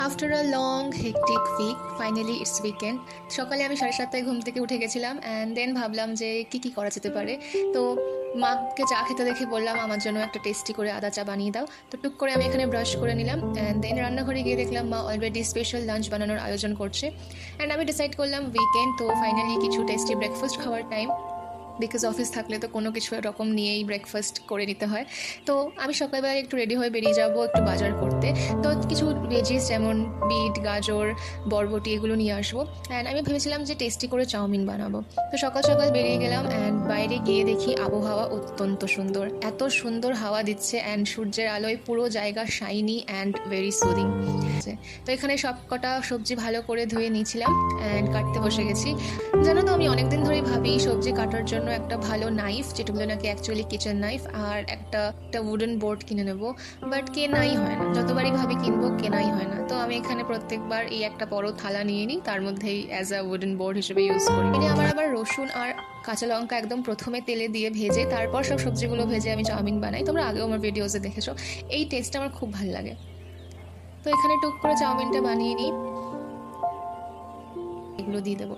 After a long hectic week finally it's weekend. সকালে আমি 7:30টায় ঘুম থেকে উঠে গেছিলাম অ্যান্ড দেন ভাবলাম যে কি করা যেতে পারে। তো মাকে চা খেতে দেখে বললাম আমার জন্য একটা টেস্টি করে আদা চা বানিয়ে দাও। তো টুক করে আমি এখানে ব্রাশ করে নিলাম অ্যান্ড দেন রান্নাঘরে গিয়ে দেখলাম মা অলরেডি স্পেশাল লাঞ্চ বানানোর আয়োজন করছে। অ্যান্ড আমি ডিসাইড করলাম উইকেন্ড তো ফাইনালি কিছু টেস্টি ব্রেকফাস্ট খাওয়ার টাইম। বিকজ অফিস থাকলে তো কোনো কিছু এরকম নিয়েই ব্রেকফাস্ট করে নিতে হয়। তো আমি সকালবেলা একটু রেডি হয়ে বেরিয়ে যাব একটু বাজার করতে। তো কিছু ভেজিস যেমন বিট, গাজর, বরবটি এগুলো নিয়ে আসবো। অ্যান্ড আমি ভেবেছিলাম যে টেস্টি করে চাউমিন বানাবো। তো সকাল সকাল বেরিয়ে গেলাম অ্যান্ড বাইরে গিয়ে দেখি আবহাওয়া অত্যন্ত সুন্দর, এত সুন্দর হাওয়া দিচ্ছে অ্যান্ড সূর্যের আলোয় পুরো জায়গা শাইনি অ্যান্ড ভেরি সুদিং। তো এখানে সব কটা সবজি ভালো করে ধুয়ে নিয়েছিলাম অ্যান্ড কাটতে বসে গেছি। জানো তো আমি অনেকদিন ধরেই ভাবি সবজি কাটার জন্য একটা ভালো নাইফ, যেটাগুলো নাকি অ্যাকচুয়ালি কিচেন নাইফ, আর একটা উডেন বোর্ড কিনে নেবো। বাট কেনাই হয় না, যতবারই ভাবি কিনবো কেনাই হয় না। তো আমি এখানে প্রত্যেকবার এই একটা বড় থালা নিয়ে নিই, তার মধ্যেই অ্যাজ আ উডেন বোর্ড হিসেবে ইউজ করি। এনে আমার আবার রসুন আর কাঁচা লঙ্কা একদম প্রথমে তেলে দিয়ে ভেজে তারপর সব সবজিগুলো ভেজে আমি চাউমিন বানাই। তোমরা আগেও আমার ভিডিওসে দেখেছো, এই টেস্টটা আমার খুব ভালো লাগে। তো এখানে টুক করে চাউমিনটা বানিয়ে নিই, এগুলো দিয়ে দেবো।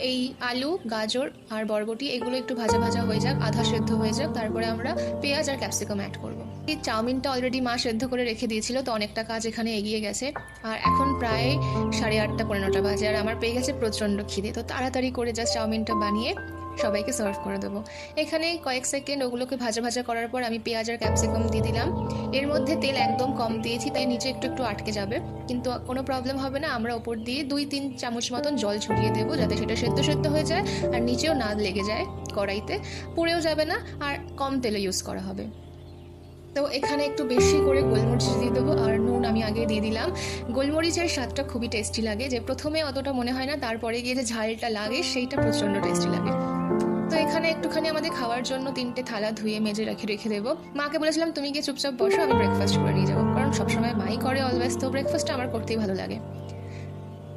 এই আলু, গাজর আর বরবটি এগুলো একটু ভাজা ভাজা হয়ে যাক, আধা সেদ্ধ হয়ে যাক, তারপরে আমরা পেঁয়াজ আর ক্যাপসিকাম অ্যাড করবো। এই চাউমিনটা অলরেডি মা সেদ্ধ করে রেখে দিয়েছিল, তো অনেকটা কাজ এখানে এগিয়ে গেছে। আর এখন প্রায় 8:30 পৌনে 9টা বাজে আর আমার পেয়ে গেছে প্রচণ্ড খিদে। তো তাড়াতাড়ি করে জাস্ট চাউমিনটা বানিয়ে সবাইকে সার্ভ করে দেবো। এখানে কয়েক সেকেন্ড ওগুলোকে ভাজা ভাজা করার পর আমি পেঁয়াজ আর ক্যাপসিকাম দিয়ে দিলাম। এর মধ্যে তেল একদম কম দিয়েছি, তাই নিচে একটু একটু আটকে যাবে, কিন্তু কোনো প্রবলেম হবে না। আমরা ওপর দিয়ে 2-3 চামচ মতন জল ছড়িয়ে দেবো, যাতে সেটা সেদ্ধ সেদ্ধ হয়ে যায় আর নিচেও না লেগে যায়, কড়াইতে পুড়েও যাবে না, আর কম তেলে ইউজ করা হবে। তো এখানে একটু বেশি করে গোলমরিচ দিয়ে দেবো আর নুন আমি আগে দিয়ে দিলাম। গোলমরিচের স্বাদটা খুবই টেস্টি লাগে, যে প্রথমে অতটা মনে হয় না, তারপরে গিয়ে যে ঝালটা লাগে সেইটা প্রচণ্ড টেস্টি লাগে। তো এখানে একটুখানি আমাদের খাওয়ার জন্য 3টে থালা ধুয়ে মেজে রেখে দেবো। মাকে বলেছিলাম তুমি গিয়ে চুপচাপ বসো, আমি ব্রেকফাস্ট করে নিয়ে যাবো, কারণ সবসময় মাই করে অলওয়েজ, তো ব্রেকফাস্টটা আমার করতেই ভালো লাগে।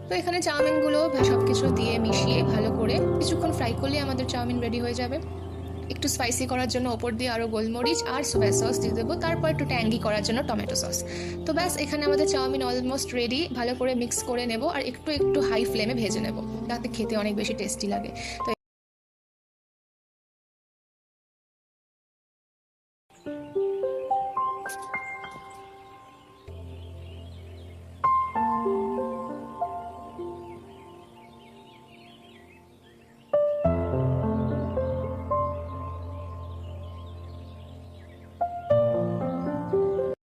তো এখানে চাউমিনগুলো সব কিছু দিয়ে মিশিয়ে ভালো করে কিছুক্ষণ ফ্রাই করলে আমাদের চাউমিন রেডি হয়ে যাবে। একটু স্পাইসি করার জন্য ওপর দিয়ে আরও গোলমরিচ আর সোয়া সস দিয়ে দেবো, তারপর একটু ট্যাঙ্গি করার জন্য টমেটো সস। তো ব্যাস এখানে আমাদের চাউমিন অলমোস্ট রেডি। ভালো করে মিক্স করে নেব আর একটু একটু হাই ফ্লেমে ভেজে নেব, তাতে খেতে অনেক বেশি টেস্টি লাগে। তো